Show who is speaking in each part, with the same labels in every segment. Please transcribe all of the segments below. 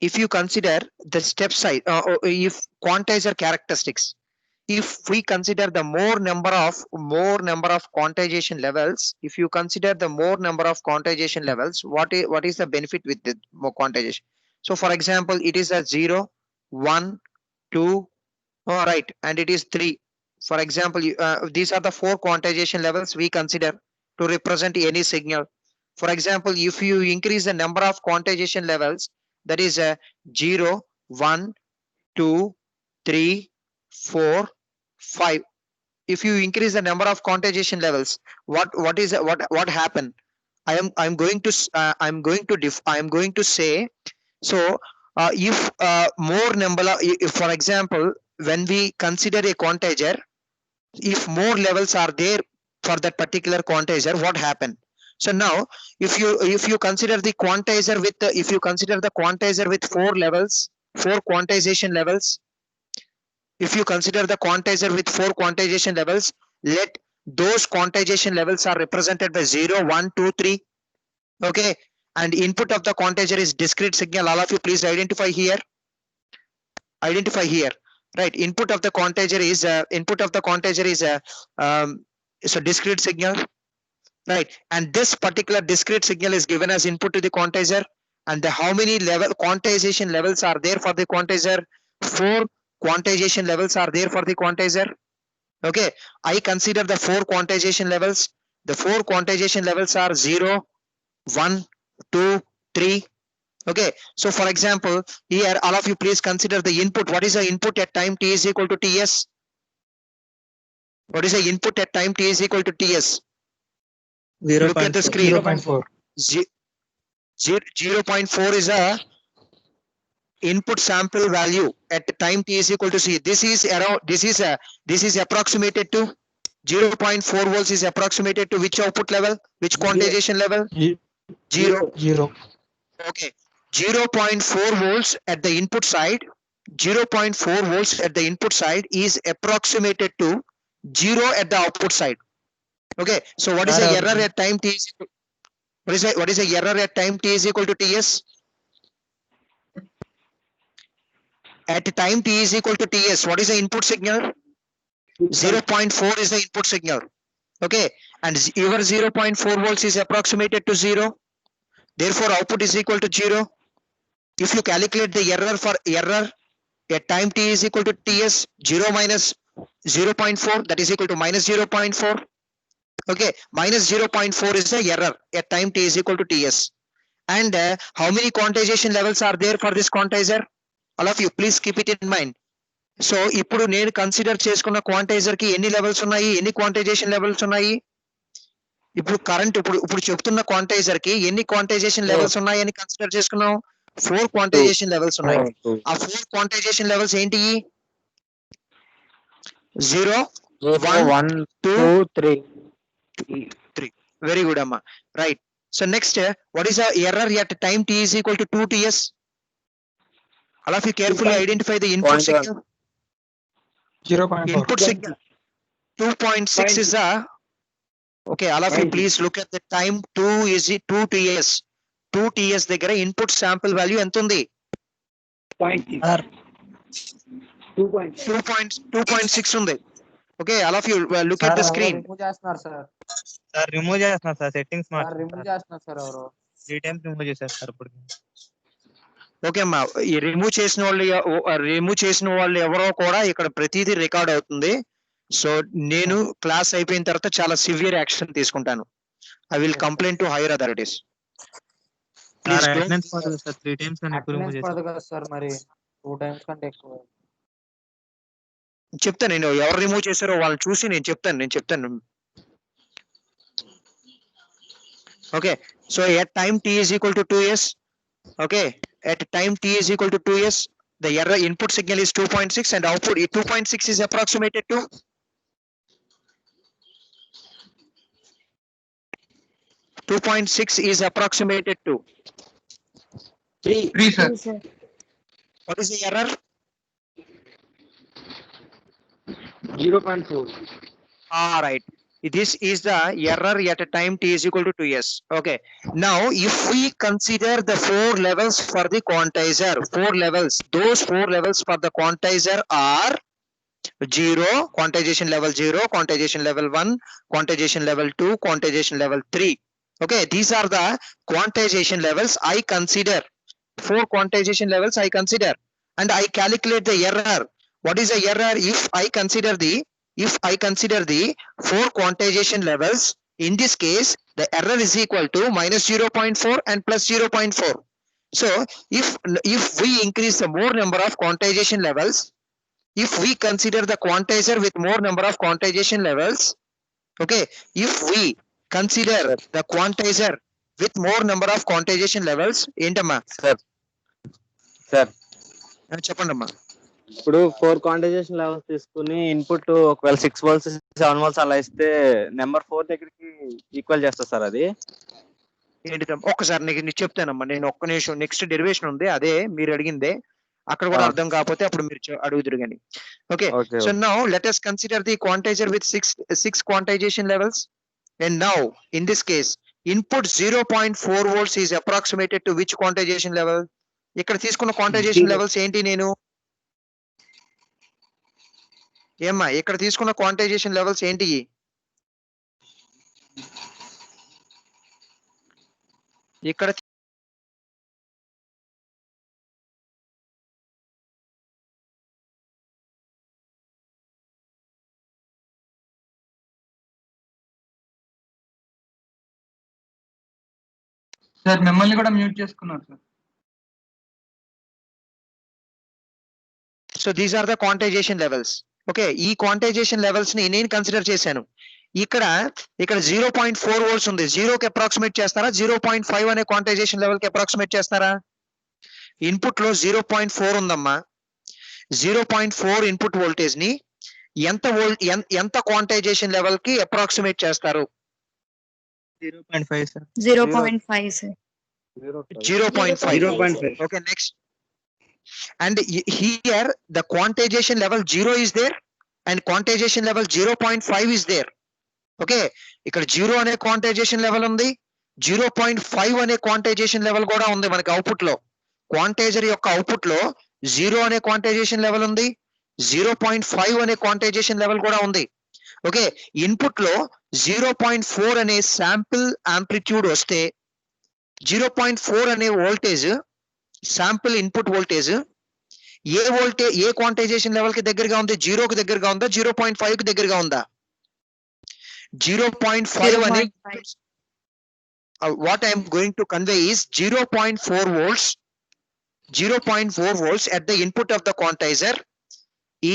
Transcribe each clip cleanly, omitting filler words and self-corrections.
Speaker 1: if you consider the step size, if quantizer characteristics, if we consider the more number of quantization levels, if you consider the more number of quantization levels, what is the benefit with the more quantization? So for example, it is a 0, 1, 2, all right, and it is 3. For example, these are the four quantization levels we consider to represent any signal. For example, if you increase the number of quantization levels, that is a 0, 1, 2, 3, 4, 5. If you increase the number of quantization levels, what happen? I'm going to I'm going to say, so if more number if for example, when we consider a quantizer, if more levels are there for that particular quantizer, what happen? So now, if you consider the quantizer with if you consider the quantizer with four levels, four quantization levels, if you consider the quantizer with four quantization levels, let those quantization levels are represented by 0, 1, 2, 3. Okay, and input of the quantizer is discrete signal. All of you please identify here, right? Input of the quantizer is a so discrete signal, right? And this particular discrete signal is given as input to the quantizer, and the how many level quantization levels are there for the quantizer? Four quantization levels are there for the quantizer. Okay, I consider the four quantization levels. The four quantization levels are 0, 1, 2, 3. Okay, so for example, here all of you please consider the input. What is the input at time t is equal to ts? What is the input at time t is equal to ts? Look at the screen.
Speaker 2: 0.4.
Speaker 1: 0.4 is a input sample value at time t is equal to c. This is around, this is approximated to 0.4 volts is approximated to which output level, which quantization level? 0.
Speaker 2: 0.
Speaker 1: Okay, 0.4 volts at the input side, 0.4 volts at the input side is approximated to 0 at the output side. Okay, so what is the error at time t is equal, what is the error at time t is equal to ts? At time t is equal to ts, what is the input signal? 0.4 is the input signal. Okay, and your 0.4 volts is approximated to 0. Therefore, output is equal to 0. If you calculate the error for error at time t is equal to ts, 0 minus 0.4, that is equal to minus 0.4. Okay, minus 0.4 is the error at time t is equal to ts. And how many quantization levels are there for this quantizer? All of you please keep it in mind. So ఇప్పుడు నేను consider చేసుకున్న క్వాంటైజర్ కి ఎన్ని levels ఉన్నాయి, ఎన్ని quantization levels ఉన్నాయి? ఇప్పుడు current ఇప్పుడు చెప్తున్న క్వాంటైజర్ కి ఎన్ని క్వాంటైజేషన్ లెవెల్స్ ఉన్నాయని కన్సిడర్ చేసుకున్నాం? 4 క్వాంటైజేషన్ లెవెల్స్ ఉన్నాయి. ఆ 4 క్వాంటైజేషన్ లెవెల్స్ ఏంటి? 0, 1, 2, 3. వెరీ గుడ్ అమ్మా, right. So next, what is the error at time t is equal to 2 ts? All of you carefully identify the input signal.
Speaker 2: 0.4.
Speaker 1: Input signal 2.6 is the, okay, all of you please look at the time. 2 is 2 ts. 2 ts దగ్గర input sample value ఎంత ఉంది? 2.6 ఉంది. Okay, all of you look at the screen.
Speaker 3: Remove చేస్తున్నారు sir.
Speaker 4: Sir remove చేస్తున్నారు sir, settings
Speaker 3: remove చేస్తున్నారు sir. ఎవరు
Speaker 4: 3 times remove చేశారు sir ఇప్పుడు.
Speaker 1: ఓకే అమ్మా, ఈ రిమూవ్ చేసిన వాళ్ళు ఎవరో కూడా ఇక్కడ ప్రతిదీ రికార్డ్ అవుతుంది. సో నేను క్లాస్ అయిపోయిన తర్వాత చాలా సివియర్ యాక్షన్ తీసుకుంటాను. I will complaint to higher authorities.
Speaker 4: Sir attendance పడదు సార్, 3 times కన్నా ఎక్కువ రిమూవ్
Speaker 3: అటెండెన్స్ పడదు
Speaker 4: చేశారు.
Speaker 3: కదా సార్, మరి 2 times కంటే ఎక్కువ.
Speaker 1: చెప్తాను, నేను ఎవరు రిమూవ్ చేశారో వాళ్ళని చూసి నేను చెప్తాను. Okay, so at time t is equal to 2s. Okay, at time t is equal to 2s, the error input signal is 2.6 and output 2.6 is approximated to 2.6 is approximated to
Speaker 2: 3, sir.
Speaker 1: what is the error?
Speaker 2: 0.4.
Speaker 1: All right, This is the error at a time t is equal to 2s. Okay, now if we consider the 4 levels for the quantizer, 4 levels, those 4 levels for the quantizer are 0, quantization level 0, quantization level 1, quantization level 2, quantization level 3. Okay, these are the quantization levels I consider. 4 quantization levels I consider, and I calculate the error. What is the error? If I consider the 4 quantization levels, in this case the error is equal to minus 0.4 and plus 0.4. So if we increase the more number of quantization levels, if we consider the quantizer with more number of quantization levels, okay, if we consider the quantizer with more number of quantization levels, ఏంటమ్మా
Speaker 5: sir
Speaker 1: చెప్పండి అమ్మా.
Speaker 5: ఇప్పుడు 4 quantization levels తీసుకుని input ఒకవేళ 6 volts 7 volts అలా ఇస్తే number 4 దగ్గరికి equal చేస్తా సార్ అది.
Speaker 1: ఏంటి ఒక్కసారి నీకు చెప్తానమ్మా, నేను ఒక్క నిమిషం, నెక్స్ట్ డెరివేషన్ ఉంది అదే మీరు అడిగిందే, అక్కడ కూడా అర్థం కాకపోతే అప్పుడు మీరు అడుగుదురు కానీ. Okay, so now let us consider the quantizer with six quantization levels, and now in this case input 0.4 volts is approximated to which quantization level? ఇక్కడ తీసుకున్న quantization levels ఏంటి? నేను ఏమ్మా ఇక్కడ తీసుకున్న quantization levels ఏంటి? ఇక్కడ
Speaker 2: సార్ మిమ్మల్ని కూడా మ్యూట్ చేసుకున్నారు sir.
Speaker 1: So these are the quantization levels. Okay, ఈ క్వాంటైజేషన్ లెవెల్స్ ని నేను కన్సిడర్ చేశాను. ఇక్కడ 0.4 వోల్ట్స్ ఉంది, 0 కి అప్రాక్సిమేట్ చేస్తారా, 0.5 అనే క్వాంటైజేషన్ లెవెల్ కి అప్రాక్సిమేట్ చేస్తారా? ఇన్పుట్ లో 0.4 ఉందమ్మా, 0.4 ఇన్పుట్ వోల్టేజ్ ని ఎంత క్వాంటైజేషన్ లెవెల్ కి అప్రాక్సిమేట్ చేస్తారు?
Speaker 4: 0.5 sir.
Speaker 6: 0.5 sir.
Speaker 1: 0.5. Okay, next. And here the quantization level 0 is there and quantization level 0.5 is there. Okay, ఇక్కడ 0 అనే quantization level ఉంది, 0.5 అనే quantization level కూడా ఉంది మనకి అవుట్పుట్ లో. క్వాంటైజర్ యొక్క అవుట్పుట్ లో 0 అనే quantization level ఉంది, 0.5 అనే quantization level కూడా ఉంది. ఓకే, ఇన్పుట్ లో 0.4 అనే శాంపిల్ యాంప్లిట్యూడ్ వస్తే 0.4 అనే వోల్టేజ్ శాంపిల్ ఇన్పుట్ వోల్టేజ్ ఏ క్వాంటైజేషన్ లెవెల్ కి దగ్గరగా ఉంది? 0 కి దగ్గరగా ఉందా, 0.5 కి దగ్గరగా ఉందా? 0.5 అనే what I am going to convey is 0.4 volts. 0.4 volts at the input of the quantizer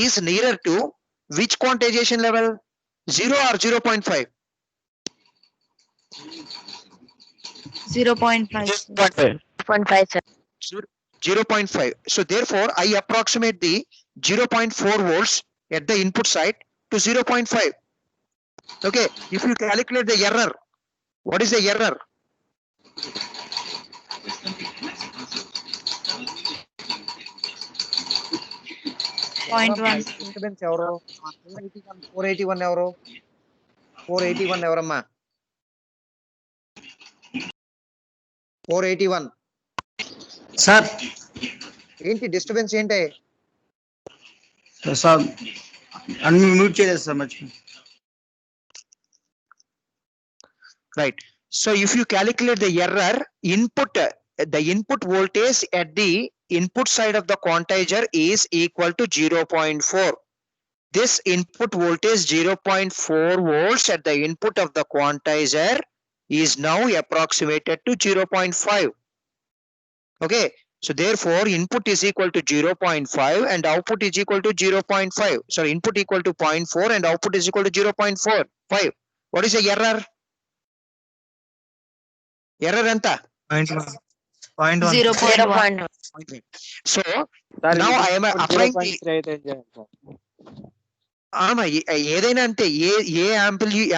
Speaker 1: is nearer to which quantization level? 0 or 0.5?
Speaker 6: 0.5 sir.
Speaker 5: 0.5 sir.
Speaker 1: 0.5. So therefore I approximate the 0.4 volts at the input side to 0.5. Okay, if you calculate the error, what is the error?
Speaker 3: Disturbance ఎవరు?
Speaker 1: 481 ఎవరు? 481 ఎవరమ్మా? 481
Speaker 2: sir
Speaker 1: ఏంటి disturbance ఏంటి?
Speaker 2: Sir అన్ని mute చేయలేదు sir మర్చిపోయి.
Speaker 1: Right. So if you calculate the error, the input voltage at the input side of the quantizer is equal to 0.4. This input voltage 0.4 volts at the input of the quantizer is now approximated to 0.5. Okay, so therefore input is equal to 0.5 and output is equal to 0.5. So input equal to 0.4 and output is equal to 0.45. What is the error? Error anta?
Speaker 4: 0.1.
Speaker 6: 0.1.
Speaker 1: So now I am applying the
Speaker 5: 0.3 అయితే ఏం చేయాలి sir?
Speaker 1: ఏదైనా అంతే, ఏ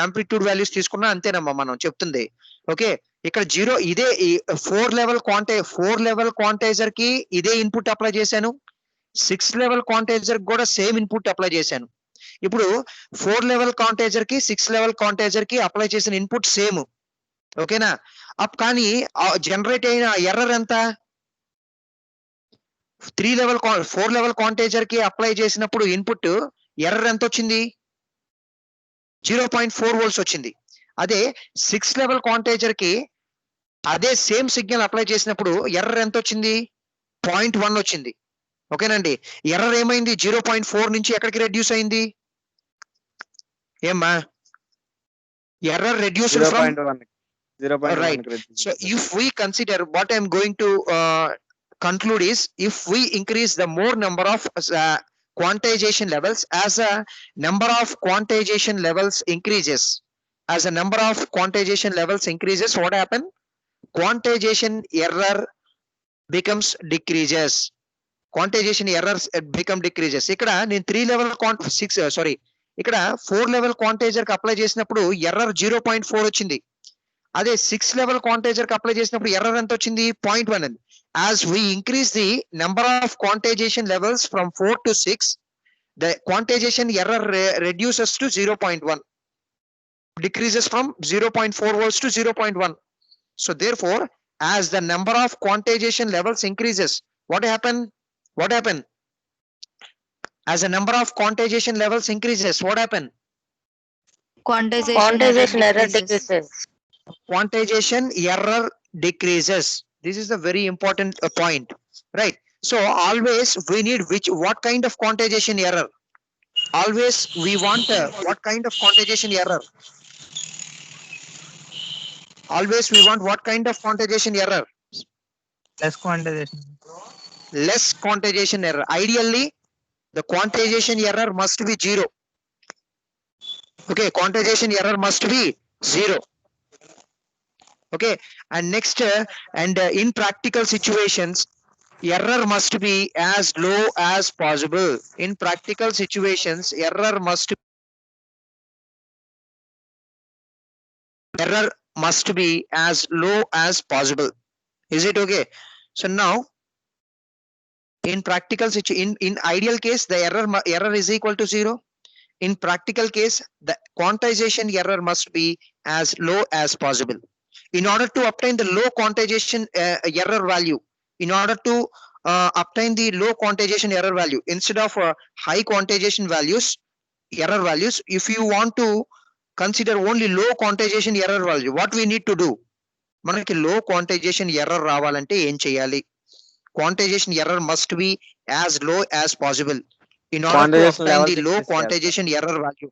Speaker 1: amplitude values తీసుకున్నా అంతేనమ్మా మనం చెప్తుంది. Okay, ఇక్కడ 0 ఇదే 4 లెవెల్ క్వాంటైజర్ కి ఇదే ఇన్పుట్ అప్లై చేశాను, 6 లెవెల్ క్వాంటైజర్ కూడా సేమ్ ఇన్పుట్ అప్లై చేశాను. ఇప్పుడు 4 లెవెల్ కాంటేజర్ కి 6 లెవెల్ కాంటేజర్ కి అప్లై చేసిన ఇన్పుట్ సేమ్. ఓకేనా? కానీ జనరేట్ అయిన ఎర్రర్ ఎంత? 4 లెవెల్ కాంటేజర్ కి అప్లై చేసినప్పుడు ఇన్పుట్ ఎర్రర్ ఎంత వచ్చింది? 0.4 వోల్ట్స్ వచ్చింది. అదే 6 లెవెల్ కాంటేజర్ కి అదే సేమ్ సిగ్నల్ అప్లై చేసినప్పుడు ఎర్రర్ ఎంత వచ్చింది? 0.1 వచ్చింది. ఓకేనండి? ఎర్రర్ ఏమైంది? 0.4 నుంచి ఎక్కడికి రెడ్యూస్ అయింది? ఏమ్మా? Error reduce from
Speaker 5: 0.1
Speaker 1: right. So if we consider what I'm going to conclude is, if we increase the more number of quantization levels, as a number of quantization levels increases, what happen? Quantization error becomes decreases. Quantization errors become decreases. ఇక్కడ నేను 3 level 6 ఇక్కడ 4 level quantizer కి apply చేసినప్పుడు error 0.4 వచ్చింది. అదే 6 level క్వాంటైజర్ కి apply చేసినప్పుడు error ఎంత వచ్చింది? 0.1 అండి. As we increase the number of quantization levels from 4 to 6, the quantization error reduces to 0.1, decreases from 0.4 volts to 0.1. So therefore, as the number of quantization levels increases, what happen? As the number of quantization levels increases, what happen?
Speaker 6: Quantization error decreases.
Speaker 1: Quantization error decreases. This is a very important point, right? So always we need what kind of quantization error? Always we want what kind of quantization error? Always we want what kind of quantization error?
Speaker 4: Less quantization.
Speaker 1: Less quantization error. Ideally, the quantization error must be 0. Okay, quantization error must be 0. Okay, and next in practical situations, error must be as low as possible. In practical situations, error must be as low as possible. Is it okay? So now, in practical in ideal case, the error is equal to 0. In practical case, the quantization error must be as low as possible. In order to obtain the low quantization error value, instead of high quantization error values, if you want to consider only low quantization error value, what we need to do? మనకి low quantization error రావాలంటే ఏం చేయాలి? Quantization error must be as low as possible. In order to obtain the low quantization error value,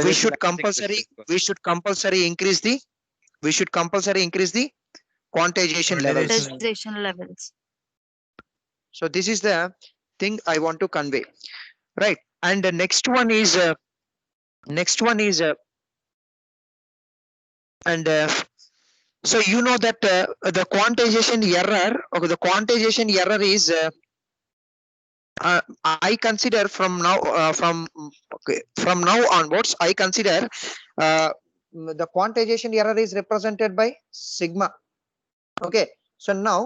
Speaker 1: we should compulsory increase the quantization levels.
Speaker 6: Quantization levels.
Speaker 1: So this is the thing I want to convey, right? And the next one is so you know that the quantization error is I consider from now onwards, I consider the quantization error is represented by sigma. Okay, so now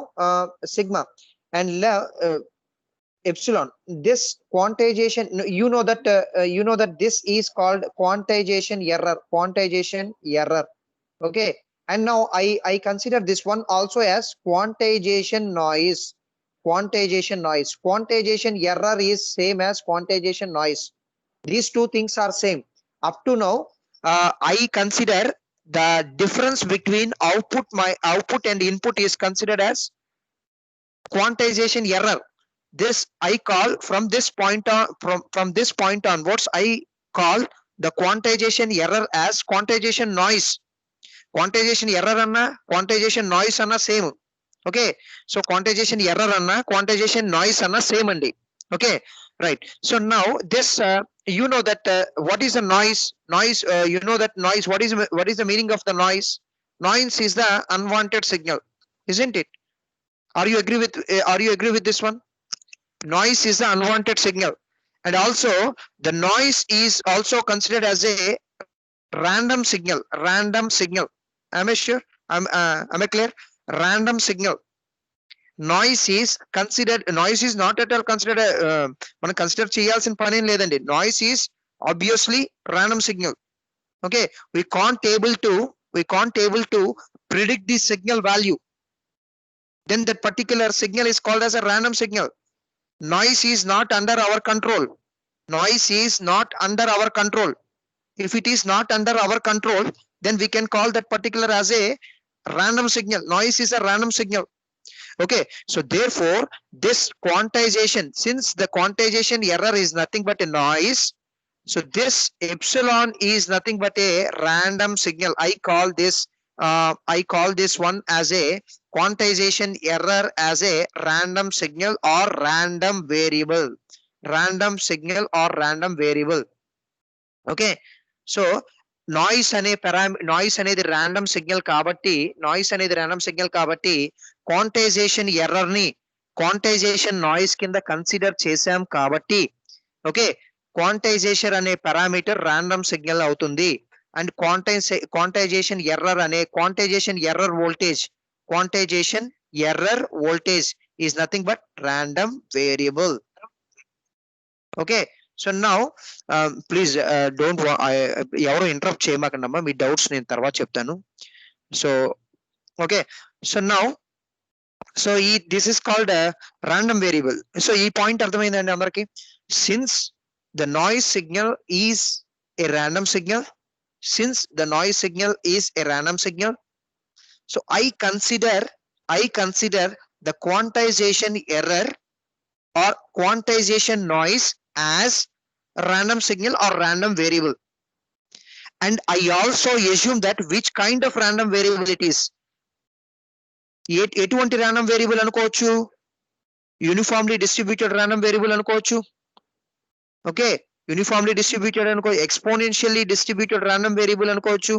Speaker 1: sigma and epsilon. This quantization, you know that this is called quantization error. Okay, and now I consider this one also as quantization noise. Quantization error is same as quantization noise. These two things are same. Up to now, I consider the difference between my output and input is considered as quantization error. This I call from this point on, from this point onwards, I call the quantization error as quantization noise. Quantization error anna quantization noise anna same. Okay, so quantization error anna quantization noise anna same andi. Okay, right? So now this you know that what is the noise? You know that noise, what is the meaning of the noise? Noise is the unwanted signal, isn't it? Are you agree with this one? Noise is the unwanted signal, and also the noise is also considered as a random signal. Am I sure? Am I clear? Random signal. Noise is not at all considered మనం consider చేయాల్సిన పని ఏం లేదండి. Noise is obviously random signal. Okay, we can't able to predict the signal value. Then that particular signal is called as a random signal. Noise is not under our control. Noise is not under our control. If it is not under our control, then we can call that particular as a random signal. Noise is a random signal. Okay, so therefore this quantization, since the quantization error is nothing but a noise, so this epsilon is nothing but a random signal. I call this one as a quantization error as a random signal or random variable. Random signal or random variable. Okay, so noise అనేది random signal కాబట్టి quantization error ని quantization noise కింద consider చేశాం కాబట్టి okay quantization అనే parameter random signal అవుతుంది. And quantization error voltage is nothing but random variable. Okay, so now please don't ఎవరు interrupt చేయమాకండమ్మా, మీ doubts నేను తర్వాత చెప్తాను. So okay, so now so this is called random variable. So ఈ point అర్థమైందండి అందరికి. Since the noise signal is a random signal, so I consider the quantization error or quantization noise as random signal or random variable, and I also assume that which kind of random variable it is. ఎటువంటి random variable అనుకోవచ్చు? Uniformly distributed random variable అనుకోవచ్చు. Okay, uniformly distributed exponentially distributed random variable అనుకోవచ్చు.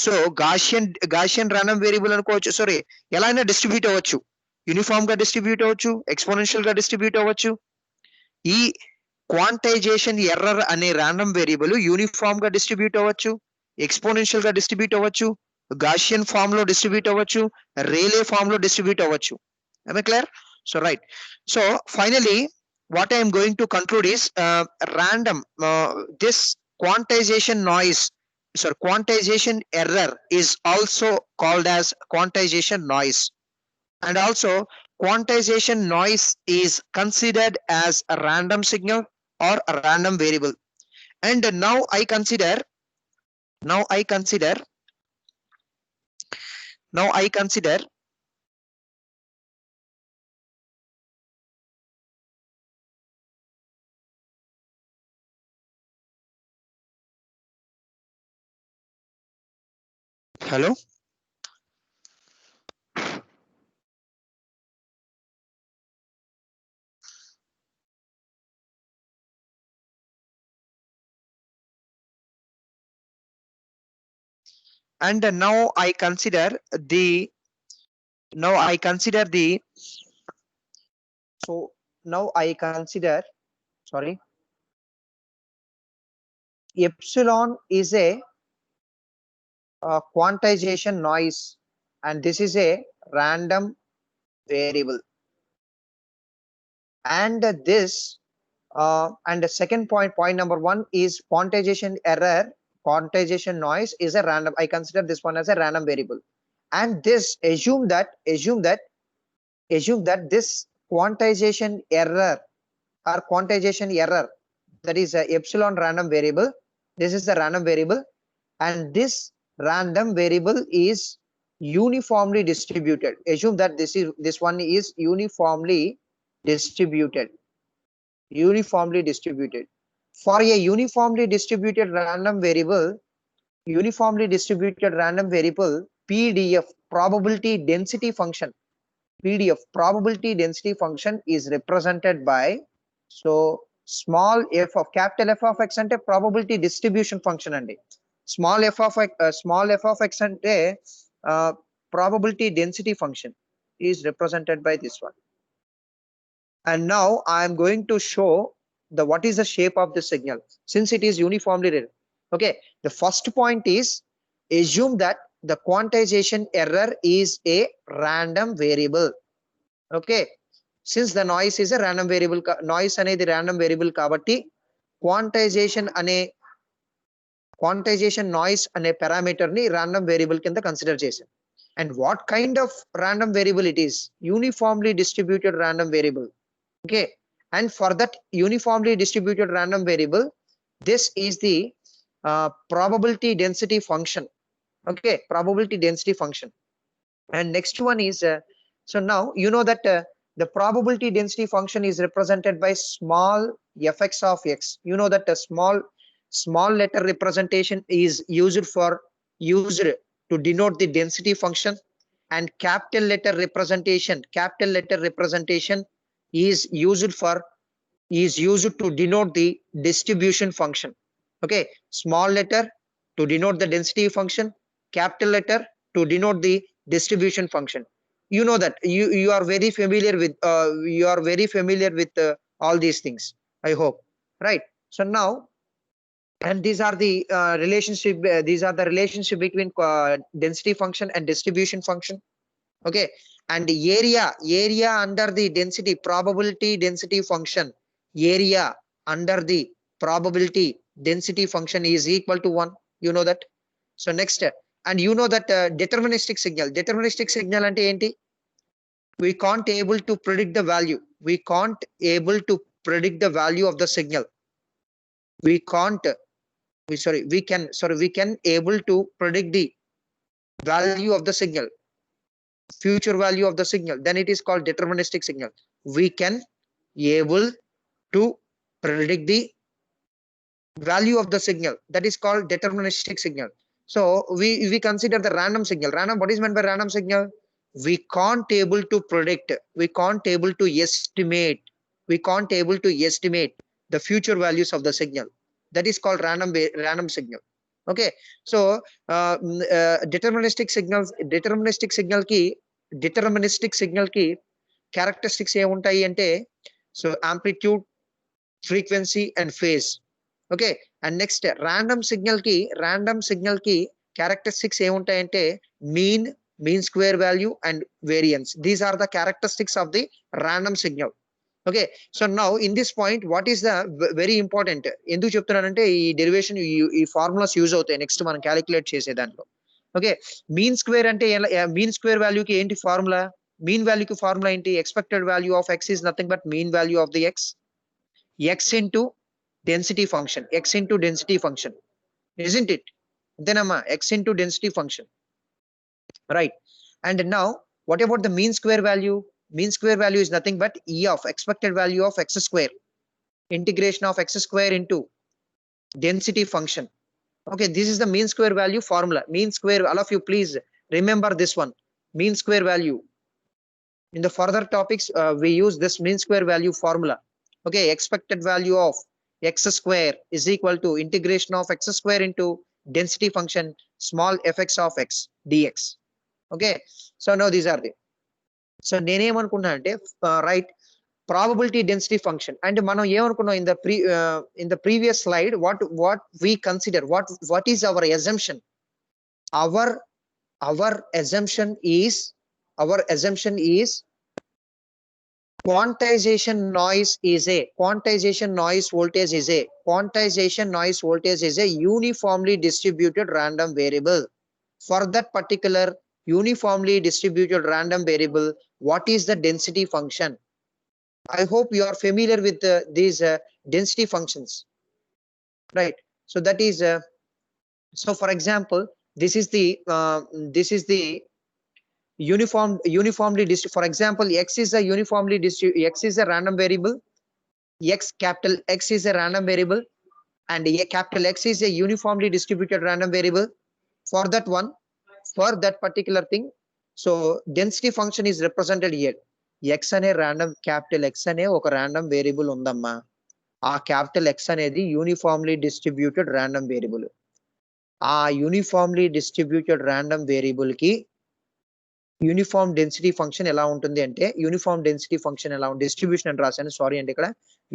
Speaker 1: So Gaussian random variable అనుకోవచ్చు. Sorry, ఎలా అయినా distribute అవ్వచ్చు. Uniform గా distribute అవ్వచ్చు, ఎక్స్పోనెన్షియల్ గా డిస్ట్రిబ్యూట్ అవ్వచ్చు. ఈ క్వాంటైజేషన్ ఎర్రర్ అనే random వేరియబుల్ యూనిఫామ్ గా డిస్ట్రిబ్యూట్ అవ్వచ్చు, ఎక్స్పోనెన్షియల్ గా డిస్ట్రిబ్యూట్ అవ్వచ్చు, గాషియన్ ఫామ్ లో డిస్ట్రిబ్యూట్ అవ్వచ్చు, రేలే ఫామ్ లో డిస్ట్రిబ్యూట్ అవ్వచ్చు. Am I clear? So right. So finally, what I am going to conclude is this quantization error is also called as quantization noise, and also quantization noise is considered as a random signal or a random variable. And now I consider hello. And now I consider the sorry, epsilon is a quantization noise, and this is a random variable. And this and the second point number one is quantization error, quantization noise is a random. I consider this one as a random variable, and this assume that this quantization error or quantization error, that is a epsilon random variable, this is the random variable, and this random variable is uniformly distributed. Assume that this one is uniformly distributed. For a uniformly distributed random variable, PDF, probability density function is represented by, so small f of capital F of x ante probability distribution function andi, small f of x ante probability density function is represented by this one. And now I am going to show what is the shape of the signal, since it is uniformly read. Okay, the first point is assume that the quantization error is a random variable. Okay, since the noise is a random variable, noise అనేది random variable కాబట్టి quantization noise అనే parameter ని random variable కింద consider చేశాం. And what kind of random variable it is? Uniformly distributed random variable. Okay, and for that uniformly distributed random variable, this is the probability density function. Okay, probability density function. And next one is so now you know that the probability density function is represented by small fx of x. You know that a small letter representation is used to denote the density function, and capital letter representation is used to denote the distribution function. Okay, small letter to denote the density function, capital letter to denote the distribution function. You know that you are very familiar with all these things, I hope, right? So now, and these are the relationship between density function and distribution function. Okay, and area under the density probability density function, area under the probability density function is equal to 1. You know that. So next, and you know that deterministic signal ante enti? We can't able to predict the value. We can able to predict the value of the signal. We can able to predict the value of the signal, future value of the signal. Then it is called deterministic signal. We can able to predict the value of the signal. That is called deterministic signal. So we consider the random signal. What is meant by random signal? We can't able to predict, we can't able to estimate the future values of the signal. That is called random signal. Okay, so deterministic signal ki characteristics ఏ ఉంటాయి అంటే, so amplitude, frequency and phase. Okay, and next random signal ki characteristics ఏ ఉంటాయంటే mean square value and variance. These are the characteristics of the random signal. Okay, so now in this point, what is the very important, ఎందుకు చెప్తున్నానంటే ఈ derivation ఈ formulas use అవుతాయి next మనం calculate చేసే దాంట్లో. Okay, mean square అంటే mean square వాల్యూకి ఏంటి ఫార్ములా? మీన్ వాల్యూకి ఫార్ములా ఏంటి? Expected value of X is nothing but mean value of the X into density function, isn't it? అంతేనమ్మా, X into density function, right? And now what about the mean square value? Mean square value is nothing but e of expected value of x square, integration of x square into density function. Okay, this is the mean square value formula. Mean square, all of you please remember this one, mean square value. In the further topics we use this mean square value formula. Okay, expected value of x square is equal to integration of x square into density function small fx of x dx. Okay, so now these are the, so నేనేమనుకున్నా అంటే right, probability density function. And మనం ఏమనుకున్నాం in the previous slide, what we consider, what is our assumption? Our assumption is quantization noise voltage is a uniformly distributed random variable. For that particular uniformly distributed random variable, what is the density function? I hope you are familiar with these density functions, right? So that is so for example, this is the uniformly distributed. For example, x is a uniformly distributed, x is a random variable, capital X is a random variable, and capital X is a uniformly distributed random variable. For that one, for that particular thing, so density function is represented here. X ane random, capital X ane oka random variable undamma, aa capital X anedi uniformly distributed random variable. Aa uniformly distributed random variable ki uniform density function ఎలా ఉంటుంది అంటే, uniform density function ఎలా ఉంటుంది, distribution అని రాశాను sorry అండి, ఇక్కడ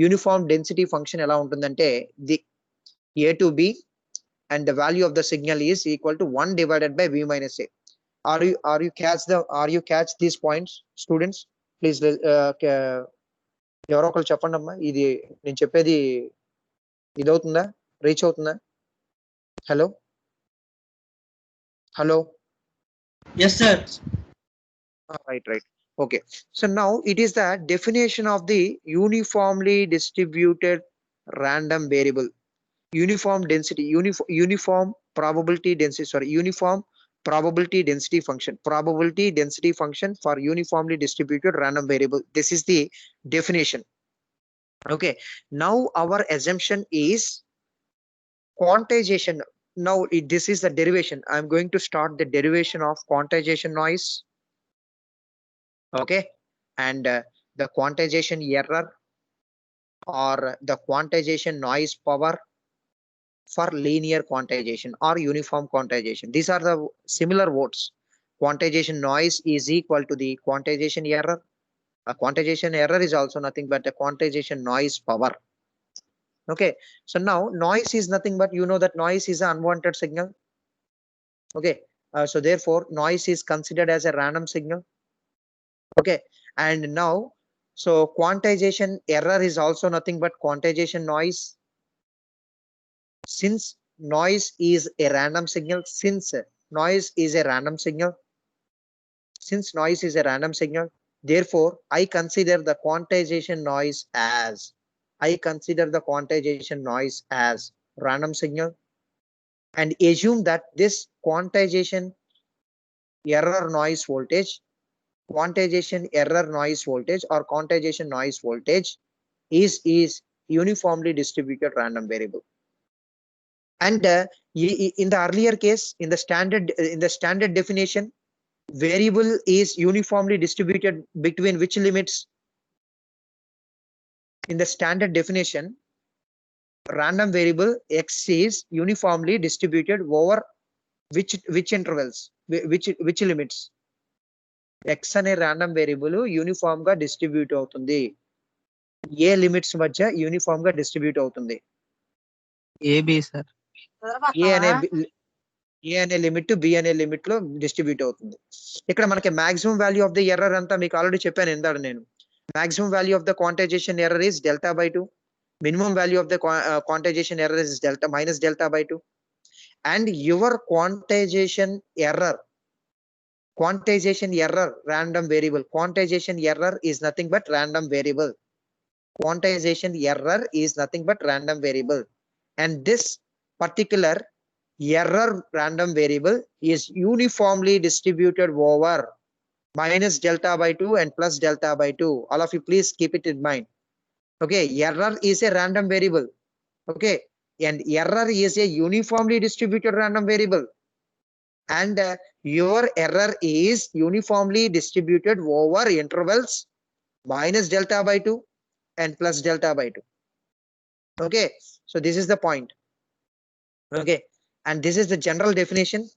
Speaker 1: uniform density function ఎలా ఉంటుందంటే, the a to b and the value of the signal is equal to 1 divided by v minus a. Are you catch these points, students? Please ఎవరో ఒకరు చెప్పండి అమ్మా, ఇది నేను చెప్పేది ఇదవుతుందా? రీచ్ అవుతుందా? Hello hello.
Speaker 2: Yes, sir.
Speaker 1: Right. Okay. So now it is the definition of the uniformly distributed random variable. Uniform density, uniform probability density, uniform probability density function. Probability density function for uniformly distributed random variable. This is the definition. Okay. Now our assumption is quantization. Now this is the derivation. I'm going to start the derivation of quantization noise. Okay. And the quantization error or the quantization noise power for linear quantization or uniform quantization. These are the similar words. Quantization noise is equal to the quantization error. A quantization error is also nothing but a quantization noise power. Okay. So now noise is nothing but, you know that noise is an unwanted signal. Okay. So therefore noise is considered as a random signal. Okay. And now, so quantization error is also nothing but quantization noise. Since noise is a random signal, since noise is a random signal, therefore I consider the quantization noise as random signal, and assume that this quantization error noise voltage or quantization noise voltage is uniformly distributed random variable. And in the earlier case, in the standard definition, variable is uniformly distributed between which limits? In the standard definition, random variable x is uniformly distributed over which intervals, which limits? X అనే random variable uniform గా distribute అవుతుంది. ఏ limits మధ్య uniform గా distribute అవుతుంది?
Speaker 4: A B sir.
Speaker 1: A అనే limit B అనే limit లో డిస్ట్రిబ్యూట్ అవుతుంది. ఇక్కడ మనకి maximum value of the error అంతా మీకు ఆల్రెడీ చెప్పాను ఇందాక నేను. Maximum value of the quantization error is delta by 2. Minimum value of the quantization error is minus delta by 2. And your quantization error random variable. Quantization error is nothing but random variable. And this particular error random variable is uniformly distributed over minus delta by 2 and plus delta by 2. All of you please keep it in mind. Okay, error is a random variable. Okay, and error is a uniformly distributed random variable, and your error is uniformly distributed over intervals minus delta by 2 and plus delta by 2. Okay, so this is the point. Okay, and this is the general definition,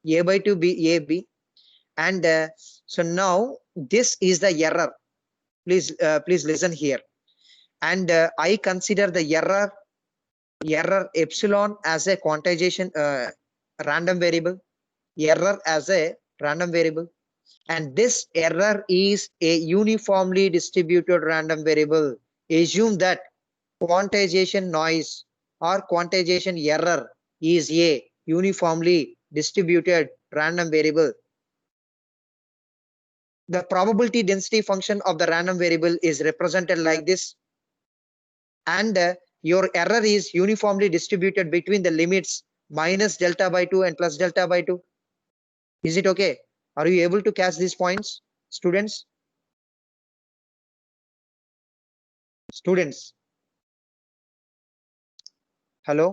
Speaker 1: a by 2 b a b. And so now this is the error. Please listen here. And I consider the error epsilon as a quantization random variable, and this error is a uniformly distributed random variable. Assume that quantization noise or quantization error is a uniformly distributed random variable. The probability density function of the random variable is represented like this, and your error is uniformly distributed between the limits minus delta by 2 and plus delta by 2. Is it okay? Are you able to catch these points, students? Hello,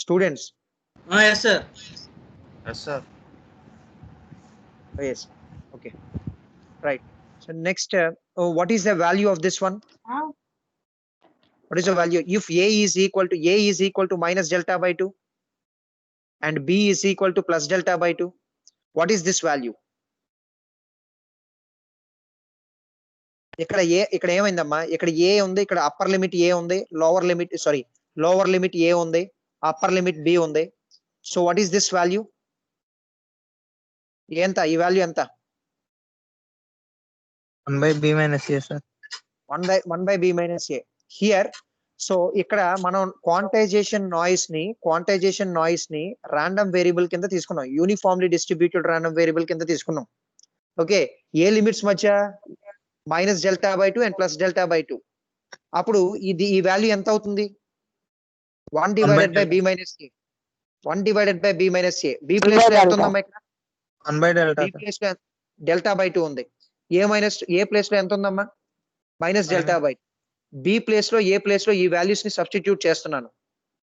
Speaker 1: students.
Speaker 2: Yes, sir.
Speaker 5: Yes, sir.
Speaker 1: Oh, yes. Okay, right. So next, what is the value of this one? What is the value if a is equal to minus delta by 2 and b is equal to plus delta by 2? What is this value? ఇక్కడ ఏమైందమ్మా? ఇక్కడ ఏ ఉంది, ఇక్కడ upper limit ఏ ఉంది, lower limit ఏ ఉంది, upper limit B ఉంది. So what is this value? ఎంత ఈ వాల్యూ ఎంత?
Speaker 4: 1/b - a sir.
Speaker 1: 1 by b minus a here. So ఇక్కడ మనం క్వాంటైజేషన్ నాయిస్ ని రాండమ్ వేరియబుల్ కింద తీసుకున్నాం, యూనిఫామ్లీ డిస్ట్రిబ్యూటెడ్ రాండమ్ వేరియబుల్ కింద తీసుకున్నాం. ఓకే, ఏ లిమిట్స్ మధ్య -delta/2 అండ్ +delta/2. అప్పుడు ఈ వాల్యూ ఎంత అవుతుంది? 1 divided by b minus a. 1 divided by b minus a. b place లో ఎంత ఉందమ్మా ఇక్కడ?
Speaker 4: 1 by delta.
Speaker 1: b ప్లేస్ లో delta/2 ఉంది. a ప్లేస్ లో ఎంత ఉందమ్మా? -delta/2. b ప్లేస్ లో a ప్లేస్ లో ఈ వాల్యూస్ ని సబ్స్టిట్యూట్ చేస్తున్నాను.